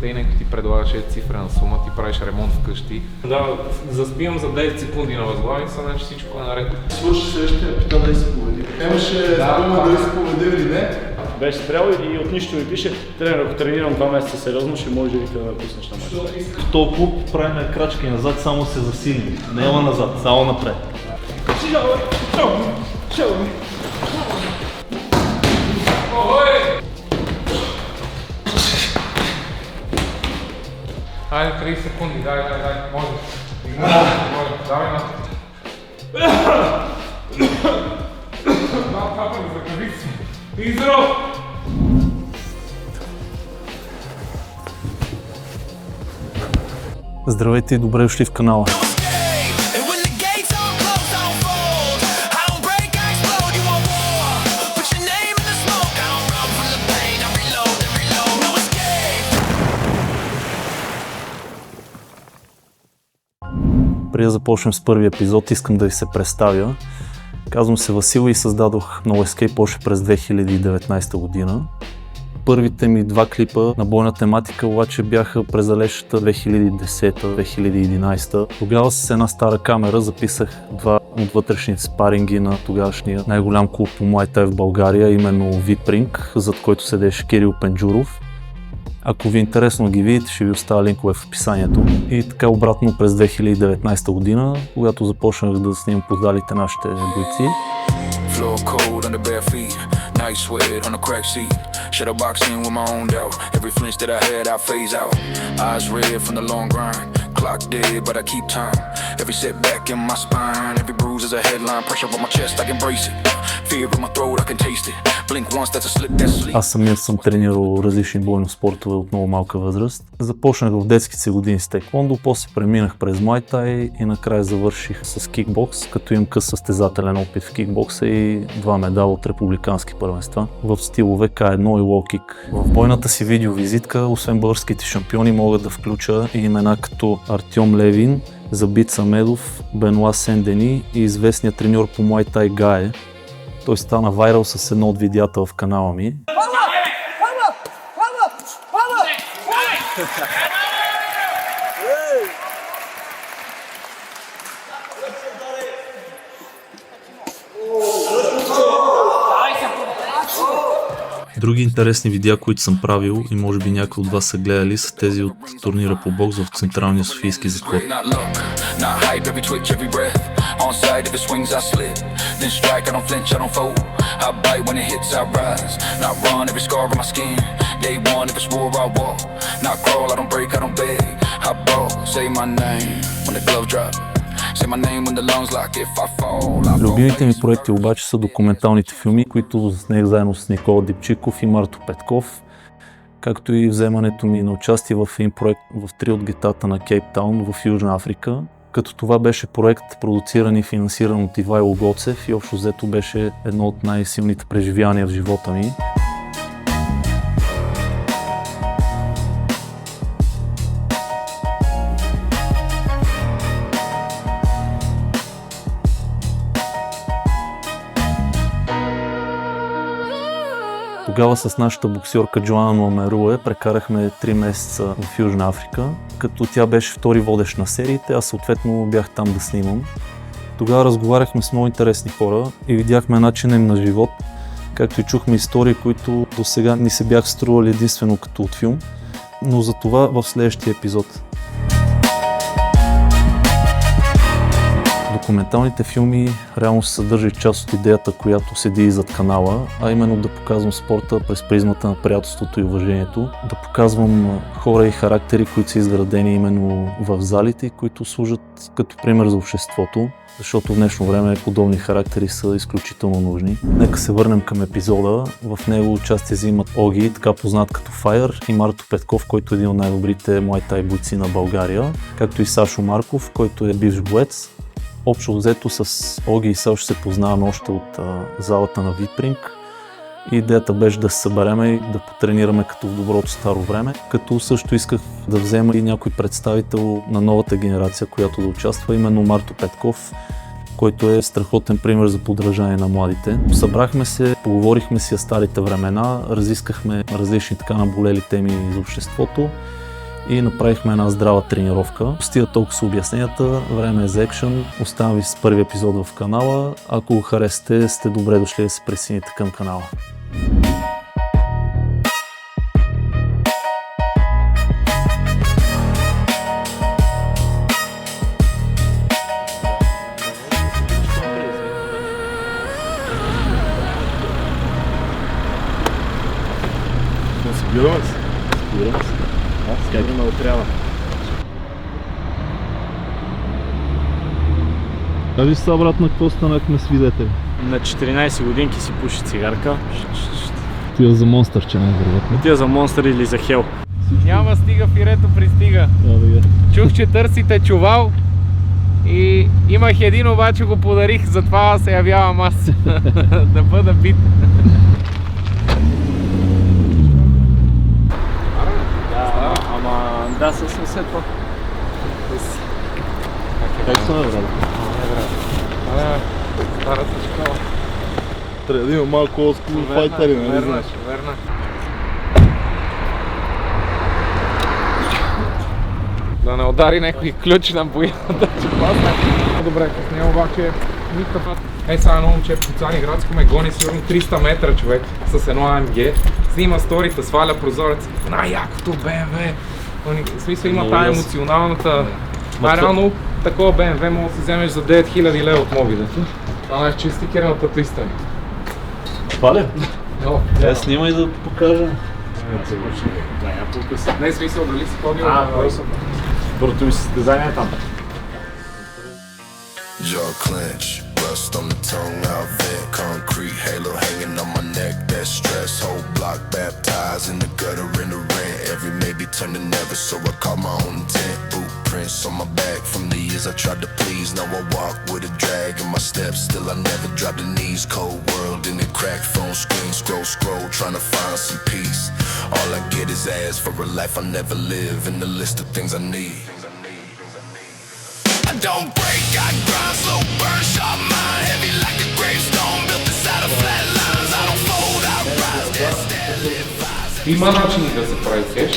и някой ти предлагаше цифрена сума, ти правиш ремонт вкъщи. Да, заспивам за 10 секунди на възглавица, значи всичко е наред. Слушаш следващия, пита да се поведи. Имаше спома дали се поведи или не. Беше спрял и от нищо ми пише, тренер, ако тренирам 2 месеца сериозно, ще може да ме пуснеш на мач. В този клуб правим крачки назад, само се засилим. Няма назад, само напред. Хайде 30 секунди, дай, може. Давай на. Папа, закави си. И здраво! Здравейте и добре дошли в канала. Преди да започнем с първи епизод, искам да ви се представя. Казвам се Васил и създадох No Escape още през 2019 година. Първите ми 2 клипа на бойна тематика обаче бяха през далечната 2010-2011. Тогава с една стара камера записах 2 от вътрешните спаринги на тогавашния най-голям клуб по Muay Thai в България, именно VIP Ring, зад който седеше Кирил Пенджуров. Ако ви е интересно да ги видите, ще ви оставя линкове в описанието. И така обратно през 2019 година, когато започнах да снимам подалите нашите бойци. Clock dead, but I keep time. Every setback in my spine, every bruise is a headline. Pressure on my chest, I can brace it. Fear in my throat, I can taste it. Blink once, that's a slip, that's sleep. Аз самият съм тренирал различни бойни спортове от много малка възраст. Започнах в детските си години с теквондо, после преминах през Muay Thai и накрая завърших с кикбокс, като имам къс състезателен опит в кикбокса и 2 медала от републикански първенства в стилове K1 и лоу-кик. В бойната си видеовизитка, освен българските шампиони, мога да включа и имена като Артем Левин, Забит Самедов, Бенуа Сен-Дени и известният треньор по Muay Thai Гае. Той стана вайрал с едно от видеята в канала ми. Други интересни видеа, които съм правил и може би някои от вас са гледали, са тези от турнира по бокс в Централния софийски затвор. Любимите ми проекти обаче са документалните филми, които заснех заедно с Никола Дипчиков и Марто Петков, както и вземането ми на участие в един проект в 3 от гетата на Кейптаун в Южна Африка, като това беше проект продуциран и финансиран от Ивайло Гоцев и общо взето беше едно от най-силните преживявания в живота ми. Тогава с нашата боксьорка Джоана Нуамеруе прекарахме 3 месеца в Южна Африка, като тя беше втори водещ на сериите, аз съответно бях там да снимам. Тогава разговаряхме с много интересни хора и видяхме начина им на живот, както и чухме истории, които до сега ни се бях стрували единствено като от филм, но за това в следващия епизод. Документалните филми реално се съдържат част от идеята, която седи и зад канала, а именно да показвам спорта през призмата на приятелството и уважението, да показвам хора и характери, които са изградени именно в залите, които служат като пример за обществото, защото в днешно време подобни характери са изключително нужни. Нека се върнем към епизода. В него участие взимат Оги, така познат като Fire, и Марто Петков, който е един от най-добрите Muay Thai бойци на България, както и Сашо Марков, който е бивш боец. Общо взето с Оги и Сашо се познаваме още от залата на VIP Ring. Идеята беше да се събереме и да потренираме като в доброто старо време, като също исках да взема и някой представител на новата генерация, която да участва, именно Марто Петков, който е страхотен пример за подражание на младите. Събрахме се, поговорихме си за старите времена, разискахме различни така наболели теми за обществото и направихме една здрава тренировка. Стига толкова с обясненията, време е за екшън. Оставам ви с първи епизод в канала. Ако го харесате, сте добре дошли да се присъедините към канала. Събираме се. Как много трябва. Кажи сега, брат, на какво станахме свидетели? На 14 годинки си пуши цигарка. Тия за монстър, че най-вероятно. Отива за монстър или за хел. Няма стига, фирето пристига. Чух, че търсите чувал и имах един, обаче го подарих, затова се явявам аз да бъда бит. Ама да, със това. Как са, брат? Старата школа. Трябва да има малко олдскул файтери, нали знаеш? Верно. Да не удари някой ключ на боята, че пасна. Добре, с него обаче никакъв път. Сега едно момче по Цариградско ме гони сигурно 300 метра, човек, с едно AMG. Снима сторита, сваля прозорец. Най-якото BMW. В смисъл има тая емоционалната. Реално такова BMW може да си вземеш за 9000 лева от мобилето. Това е чисти стикерната писта. Това ли? Я снимай да покажа. Не е смисъл дали си ходил Първото ми състезание там. Jaw clench, rust on the tongue, I'll vent. Concrete halo hanging on my neck, that stress. Whole block baptized in the gutter in the rent. Every maybe turned to never, so I caught my own intent. Boot prints on my back from the years I tried to please. Now I walk with a drag in my steps, still I never drop the knees. Cold world in the cracked phone screen, scroll, trying to find some peace. All I get is ass for a life I never live, in the list of things I need. I don't break, I grind, slow burn, sharp mind, heavy like a gravestone, built inside of flat lines. I don't fold, I rise, dead, live, rise. Има начини да се прави кеш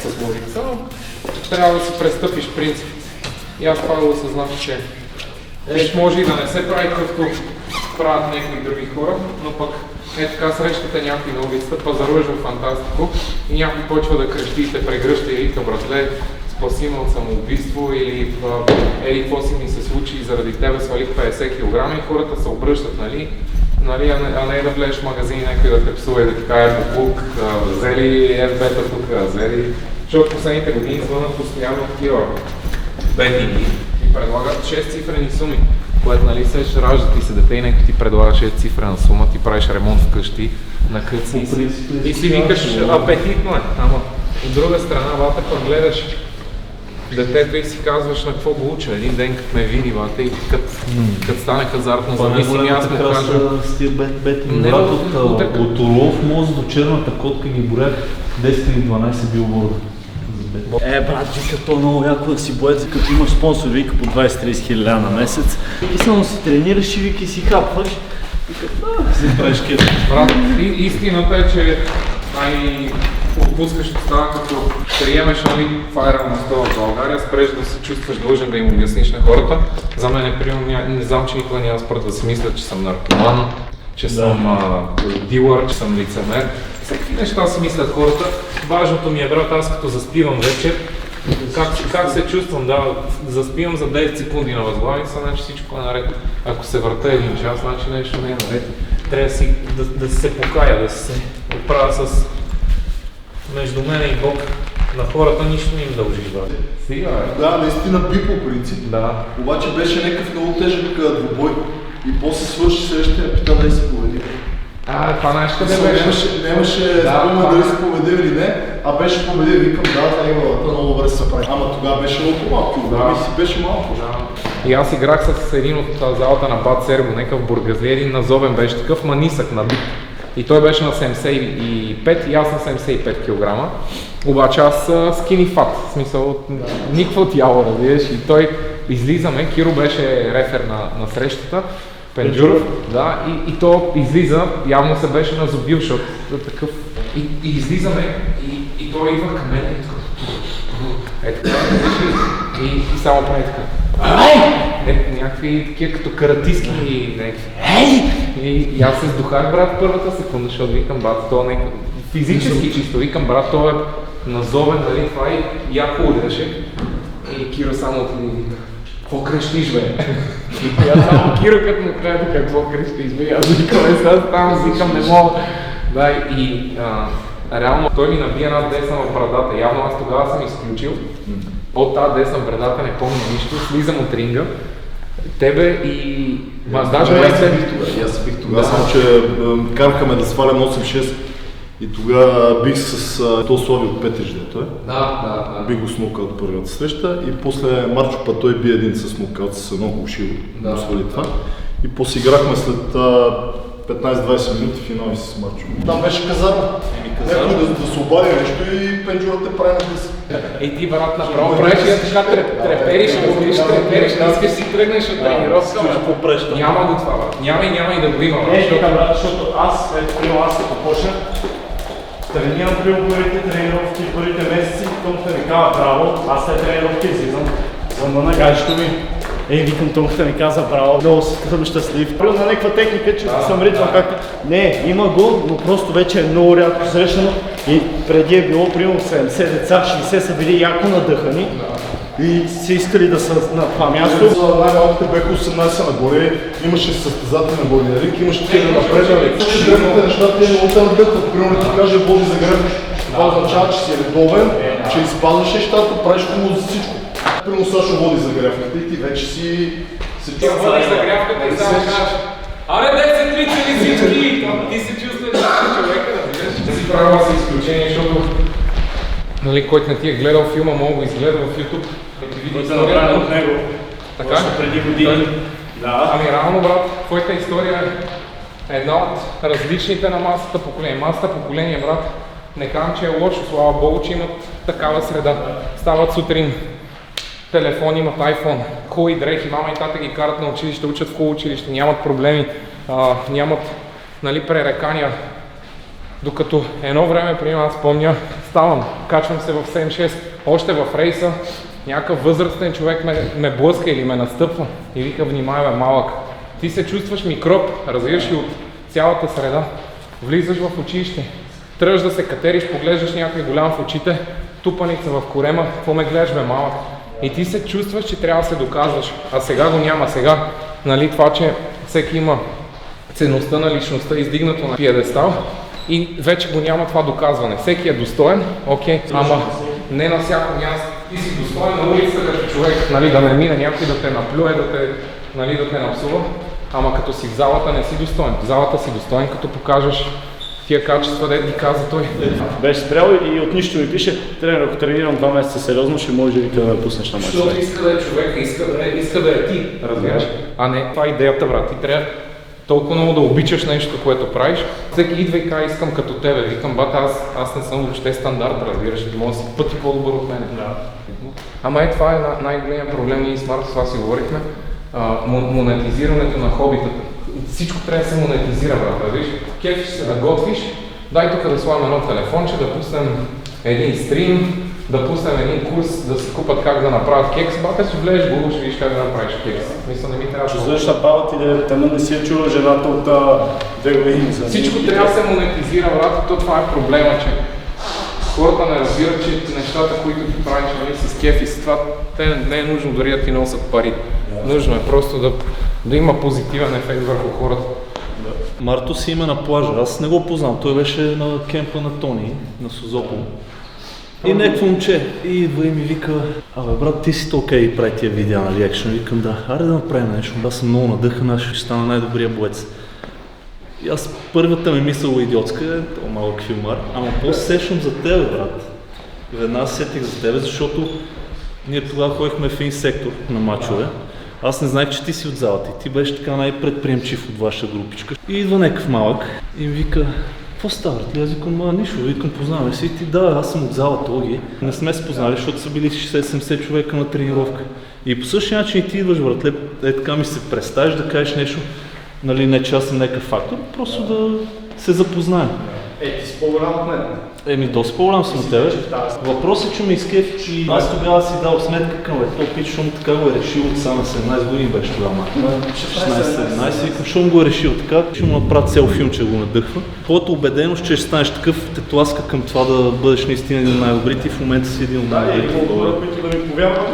с музика, но трябва да си престъпиш принципите. И аз това го осъзнах, че може и да не се прави както правят някои други хора, но пък така срещате някой на улицата, пазаруваш в фантастико и някой почва да крещи и те прегръща и вика: братле, спаси ме от самоубийство, или какво си ми се случи и заради тебе свалих 50 кг, и хората се обръщат, нали, а не да влезеш в магазин и някой да те псува и да ти каже: буклук, взели FB-та тук, взели... Защото последните години звънат постоянно такива бетинги и предлагат 6 цифрени суми, което, нали, се раждат и се дете и някой ти предлага 6 цифрена сума, ти правиш ремонт вкъщи, накъцни си и си викаш: апетитно е, ама от друга страна, бата, пък гледаш детето и си казваш: на какво го уча, един ден като ме види, бата, и като стане хазартно зависими, аз му кажа... С тия бетинг, от Орлов мост до Черната котка ги борях 10 или 12 билборда. Брат, вика, то много яко да си боец, като имаш спонсор, вика, по 20-30 хиляди на месец. И само си тренираш и вика, и си хапваш. Вика, си правиш кет. Брат, истината е, че отпускаш става, като приемеш, нали, файра на стола в България, спреш да се чувстваш длъжен да им обясниш на хората. За мен е прием, не знам, че никога няма спрат да си мисля, че съм наркоман, че съм дилър, че съм лицемер. Всеки неща си мислят хората. Важното ми е, брат, аз като заспивам вечер, как се чувствам, да, заспивам за 10 секунди на възглавница, значи всичко е наред. Ако се върта един час, значи нещо не е наред. Трябва да се покая, да се оправя с... Между мене и Бог, на хората нищо не им дължиш, брат. Сега е. Да, наистина би по принцип. Да. Обаче беше някакъв много тежък двубой. И после свърши среща и ме пита да се поведи. Това знаеш къде беше? Нямаше спомен дали се поведи или не, а беше победил. Викам: да, това много добре се прави. Ама тогава беше много малко, да, си беше малко. И аз играх с един от залата на Бад Сербо, някакъв бургазли, един назовен беше такъв, ма нисък, набит. И той беше на 75 и аз на 75 кг. Обаче аз скини фат, в смисъл никакво тяло, разбираш. И той излизаме, Киро беше рефер на срещата, Пенджуров, да, и то излиза, явно се беше назубил, защото такъв... И излизаме и той идва към мен и такъв: така, и само прави така. Някакви такива като каратистки и някакви. И аз се сдухах, брат, първата секунда, защото викам, брат, това е физически чисто, викам, брат, това е назовен, нали, това и яко удряше. И Киро само отиде и вика, какво крещиш, бе? И аз само Киро, като му кажа, какво крещиш, бе? Аз викам, сега там, викам, не мога. Да, и реално той ми набия една десна в брадата. Явно аз тогава съм изключил. От тази десна в брадата не помня нищо, слизам от ринга. Тебе и... Аз се бих тогава, само че карахме да свалям 8-6 и тогава бих с този Слави от Петрич, дето е. Да. Бих го смукал от първата среща и после Марчо път той би един с смукал с едно ушило, му свали това. И после играхме след 15-20 минути финал и с Марчо. Там беше казарма. Някой да се обади нещо и пенджурата прави на дъс. И ти, брат, направо правиш и така трепериш, искаш си тръгнеш от тренировка. Няма го това, брат. Няма и да го има. Не, така, брат, защото аз като почнах, тренирам при първите тренировки, първите месеци, Томка ми казва браво, аз след тренировки излизам, звънна на гаджето ми. Викам, Томка ми каза браво, много съм щастлив. Примерно на някаква техника, че съм ритвам както... Не, има го, но просто вече е много рядко срещано и преди е било примерно 70 деца, 60 са били яко надъхани и са искали да са на това място. За най-малките бяха 18 нагоре, имаше състезателен бойния рик, имаше такива напреднали. Другите неща те много те надъхват. Примерно ти каже Боди Загреб, това означава, че си редовен, че изпазваш нещата, правиш му за всичко. Примерно Сашо води загрявката и ти вече си... Ти води загрявката и само кажеш, абе 10 литри всички! Ти се чувстваш човека, да видиш. Ще си правила си изключение, защото нали, който не ти е гледал филма, мога го изгледа в YouTube. Който е направен от него, така? преди години. Да. Ами реално, брат, твоята история е една от различните на масата поколения. Масата поколение, брат, не казвам, че е лошо, слава Богу, че имат такава среда. Стават сутрин, телефон, имат iPhone, хубави дрехи, мама и тата ги карат на училище, учат в хубаво училище, нямат проблеми, нямат нали, пререкания. Докато едно време, примерно, аз помня, ставам, качвам се в 7-6, още в рейса, някакъв възрастен човек ме блъска или ме настъпва и вика, внимай бе, малък. Ти се чувстваш микроб, разбираш ли, от цялата среда, влизаш в училище, тръгваш да се катериш, поглеждаш някой голям в очите, тупаница в корема, какво ме гледаш бе, малък. И ти се чувстваш, че трябва да се доказваш, а сега го няма. Сега, нали, това, че всеки има ценността на личността издигнато на пиедестал и вече го няма това доказване. Всеки е достоен, окей, ама не на всяко място. Ти си достоен на улицата като човек, нали, да не мине някой да те наплюе, да те напсува, ама като си в залата не си достоен. В залата си достоен, като покажеш тия качества, да ги каза той. Беше спрял и от нищо ми пише, тренер, ако тренирам 2 месеца сериозно, ще може да ме пуснеш на матч. Защото иска да е човек, иска да е ти, разбираш? А не, това е идеята, брат. Ти трябва толкова много да обичаш нещо, което правиш. Всеки идва и казва, искам като тебе. Викам, бата, аз не съм въобще стандарт, разбираш, ти може да си пъти по-добър от мене. Да. Ама това е най-големият проблем, ние с Марко, това си говорихме. Монетизирането на хобитата. Всичко трябва да се монетизира, брат, виж. Кефиш се да готвиш, дай тук да слагам едно телефонче, да пуснем един стрим, да пуснем един курс, да се купат как да направят кекс, бата си влезеш в Google, ще видиш как да направиш кекс. Мисля, не ми трябва да... Чувстваш баба ти да тема не си е чула жената от 2 години. Всичко трябва да се монетизира, брат, и то това е проблема, че хората не разбират, че нещата, които ти правиш, нали, с кеф и с това, не е нужно дори да ти носят пари. Нужно е просто да има позитивен ефект върху хората. Марто си има на плажа, аз не го познам, той беше на кемпа на Тони, на Созопол. И някакво момче идва и ми вика, абе брат, ти си толкова и прави тия видеа, нали, екшен? Викам, да, аре да направим нещо, аз съм много надъхан, аз ще стана най-добрия боец. И аз първата ми мисъл идиотска е, то малък филмар, ама после сещам за тебе, брат. Веднага сетих за тебе, защото ние тогава ходихме в един сектор на мачове. Аз не знаех, че ти си от залата и ти беше така най-предприемчив от вашата групичка. И идва някакъв малък и ми вика, какво става? Аз викам, нищо, викам, познаваме си. И ти, да, аз съм от залата, Оги. Не сме се познали, защото са били 60-70 човека на тренировка. И по същия начин и ти идваш, братле, така ми се представиш да кажеш нещо, нали, не че аз съм някакъв фактор, просто да се запознаем. Ти си по-голям от мен. Еми, доста по-голям съм от тебе. Въпросът е, че ме изкефи, че аз тогава си дал сметка към то пич, защото така го е решил от само 17 години беше тогава. 16-17, викам, защото го е решил така, че му направи цял филм, че го надъхва. Твоята убеденост, че ще станеш такъв, те тласка към това да бъдеш наистина един от най-добрите и в момента си един от най-добрите. Да, и хора, които да ми повярват,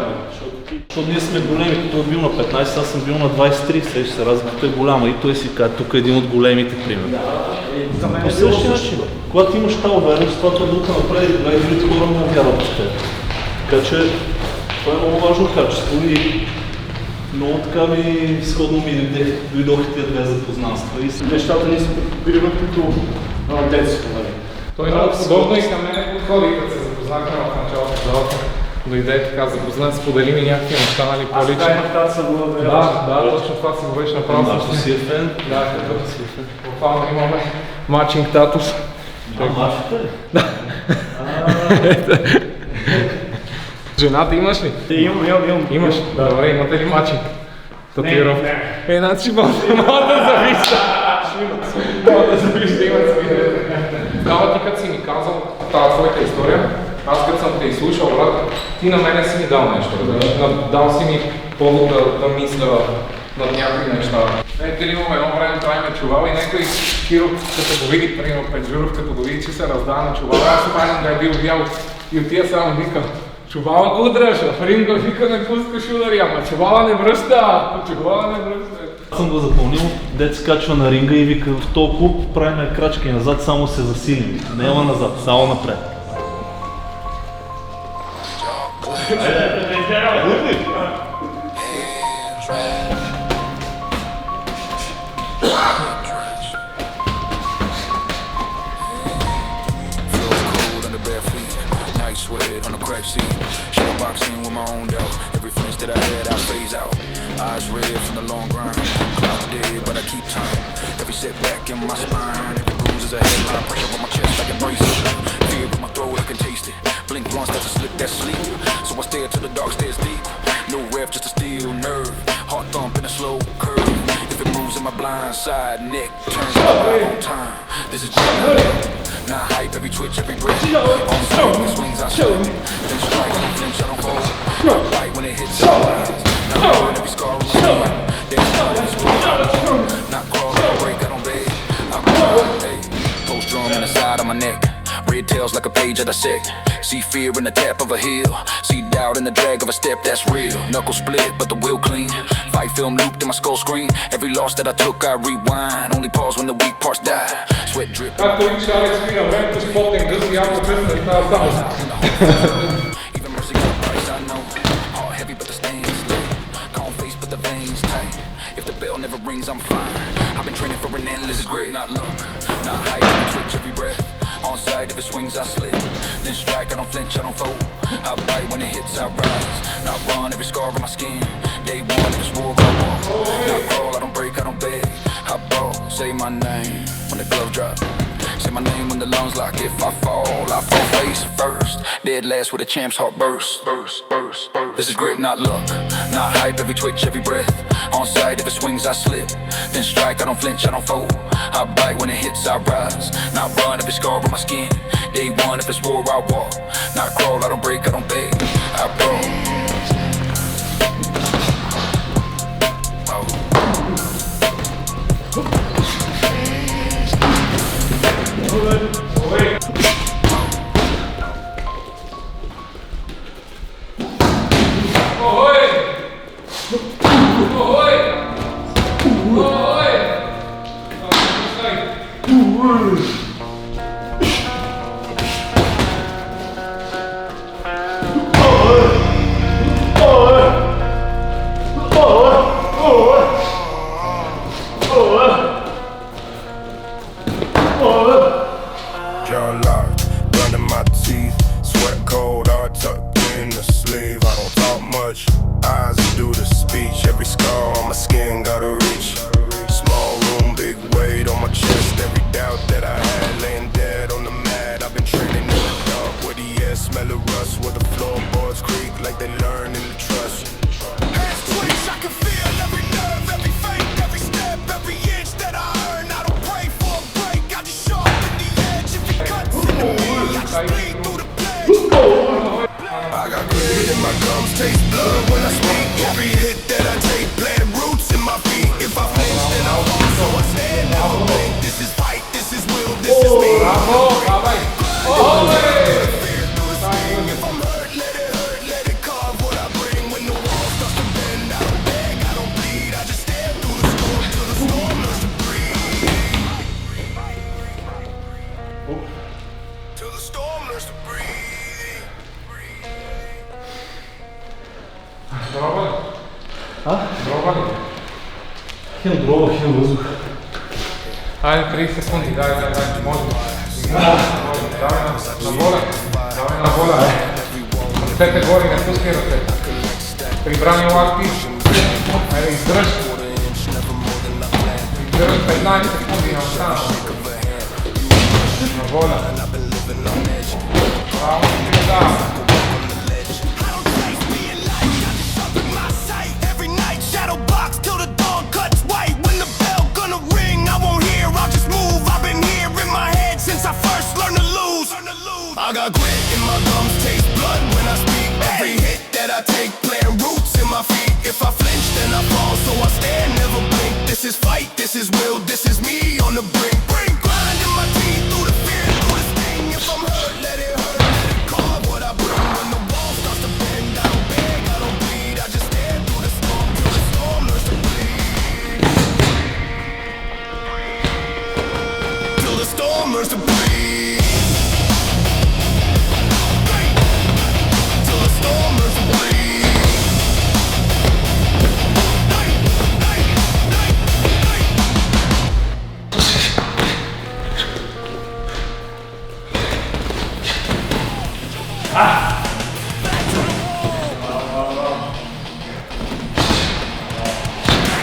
защото ние сме големи, той е бил на 15, аз съм бил на 23, сега се разликата е голяма и той си казва, тук е един от големите, примерно. По същия начин, когато имаш тази увереност, това те духа напред и другите хора не вярват в теб. Така че това е много важно качество и много така ми сходно ми дойдоха тия две запознанства. И нещата ни се прибират като детство. Той много подобно и към мене подходи, като се запознахме в началото на залата. Дойде така запознат, сподели ми някакви неща, нали, по-лично. Да, точно това си го беше направил. Ако си е фен, да, като си е фен. Буквално имаме матчинг татус. Мачите ли? Да. Жената имаш ли? Имам. Имаш? Добре, имате ли матчинг? Татуировка. Значи мога да завижда. Мога да завижда, имат свидетели. Тогава ти като си ми казал тази твоята история, аз като съм те изслушал, брат, ти на мене си ми дал нещо, дал си ми повод да мисля над някакви неща. Ето ли имаме едно време правиме чувал и някой Киро, като го види, примерно Педжуров, като го види, че се раздава на чувала, аз обаче да е бил вял и отия само вика, чувала го удръжа, Ринго вика не пускаш удари, ама чувала не връща, чувала не връща. Аз съм го запълнил, дет се качва на ринга и вика в този клуб правим крачки назад, само се засилим. Няма назад, само напред. Sweat on the crack seat, shadow boxing with my own doubt. Every flinch that I had, I phase out. Eyes red from the long grind. Cloud dead, but I keep time. Every setback in my spine, every bruise is a headline. Pressure on my chest, I can brace it. Fear in my throat, I can taste it. Blink once, that's a slip, that's sleep. So I stare till the dark stares deep. No ref, just a steel nerve. Heart thump in a slow curve. If it moves in my blind side, neck turns right on time. This is not hype, every twitch, every breath. On the swings, I show. Then strike, then flinch, I don't fold. Not right when it hits the lines. Not burn every scar on my skin. Then start this road. Not crawl, I don't break, I don't beg. I crawl, hey. Post drum in the side of my neck. Red tails like a page I dissect. See fear in the tap of a heel. See doubt in the drag of a step that's real. Knuckles split, but the will clean. Fight film looped in my skull screen. Every loss that I took, I rewind. Only pause when the weak parts die. Sweat drip. Както виж, Алекс спира времето, спотинг да си явно късна става само. Even mercy got a price, I know. Heart heavy, but the stand's lit. Calm face, but the veins tight. If the bell never rings, I'm fine. I've been training for an endless grit. Not luck, not hype, I twitch every breath. On sight, if it swings, I slip. Then strike, I don't flinch, I don't fold. I bite when it hits, I rise. Not run, every scar on my skin. Day one, if it's war, I walk. Not crawl, I don't break, I don't beg. I ball, say my name when the glove drop. Say my name when the lungs lock. If I fall face first. Dead last with a champ's heart burst. This is grit, not luck. Not hype, every twitch, every breath. On sight, if it swings, I slip. Then strike, I don't flinch, I don't fold. I bite when it hits, I rise. Not run, if it's scar on my skin. Day one, if it's war, I walk. Not crawl, I don't break, I don't beg. I brawl. Jaw locked, blood in my teeth, sweat cold, all tucked in the sleeve. I don't talk much, eyes do the speech. Every scar on my skin got a reach. Small room, big weight on my chest. Every doubt that I had laying dead on the mat. I've been training in the dark where the air smell of rust, where the floorboards creak like they learn in the trust. Hands twitch, I can feel every nerve, every feint, every step, every inch that I earn. I don't pray for a break, I just sharpen the edge if it comes. taste blood when I speak. Every hit that I take, plant roots in my feet. If I flinch, then I fall, so I stand, never blink. This is fight, this is will, this is me. Браво, давай! Оле! If I'm hurt, let it carve what I bring. When the wall starts to bend, I don't beg, I don't bleed. I just stand through the storm till the storm learns to breathe. Till the storm learns to breathe. Браво! Браво! Хем дрова, хем въздух. Айде 30 секунди, дай, може. Давай на воля. Давай на воля. Ръцете горе, не пускай ръцете. Прибрани лакти. Айде, издръж. Издръж 15 секунди на остана. На воля. Браво, да. I got grit in my gums, taste blood when I speak. Every hit that I take, plant roots in my feet. If I flinch, then I fall, so I stand, never blink. This is fight, this is will, this is me on the brink. Grind in my teeth through the fear, through the sting. If I'm hurt, let it carve what I bring. When the wall starts to bend, I don't beg, I don't bleed. I just stand through the storm till the storm learns to bleed. Till the storm learns to bleed.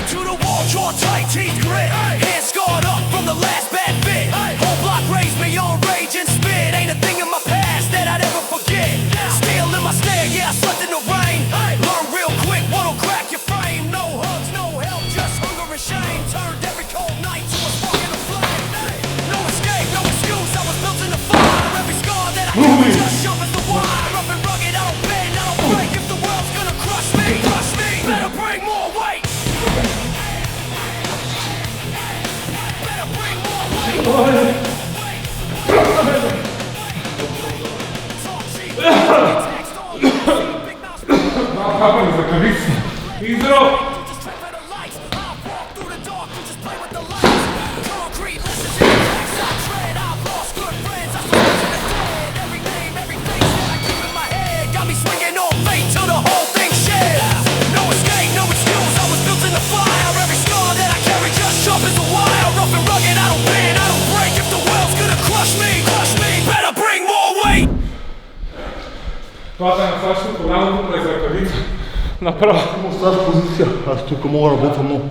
To the wall, jaw tight, teeth grit. Hands scarred up from the last bad fit. Whole block raised me on rage and spit. Ain't a thing in my past that I'd ever forget. Steel in my stare, yeah, I slept in the rain. Learn real quick, what'll crack your frame. No hugs, no help, just hunger and shame. Turned every cold night to a spark in a flame. No escape, no excuse, I was built in the fire. Every scar that I carry just sharp as the wire. Rough and rugged, I don't bend, I don't break. If the world's gonna crush me, better bring more weight. Better bring more weight. Хапани за кавици. Издров! Това да насаща коляното през ръкавица. Направо. Оставаш позиция, аз тук мога да работя много.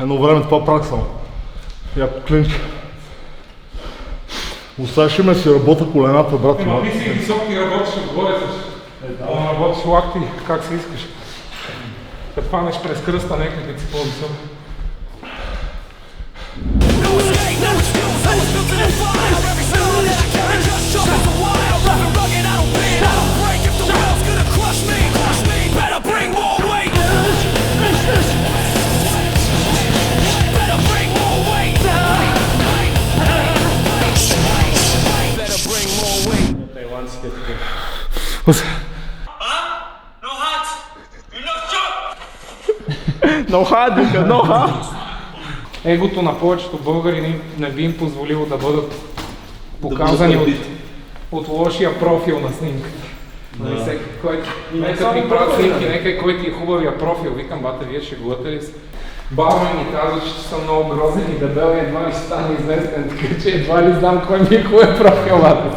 Едно време това прак съм. Яко клинче. Оставаш ме си работя колената, брат. Ема ти си висок и работиш отгоре също. Работиш лакти как си искаш. Като фанеш през кръста, нека да си по-висок. Егото на повечето българи не би им позволило да бъдат показани от лошия профил на снимката. Всеки, който нека ми правят снимки, нека кой ти е хубавия профил. Викам, бате, вие шегувате ли си? Баба ми казва, че съм много грозен и дебел и едва ли ще стане известен, така че едва ли знам кой ми е хубав профил, бате.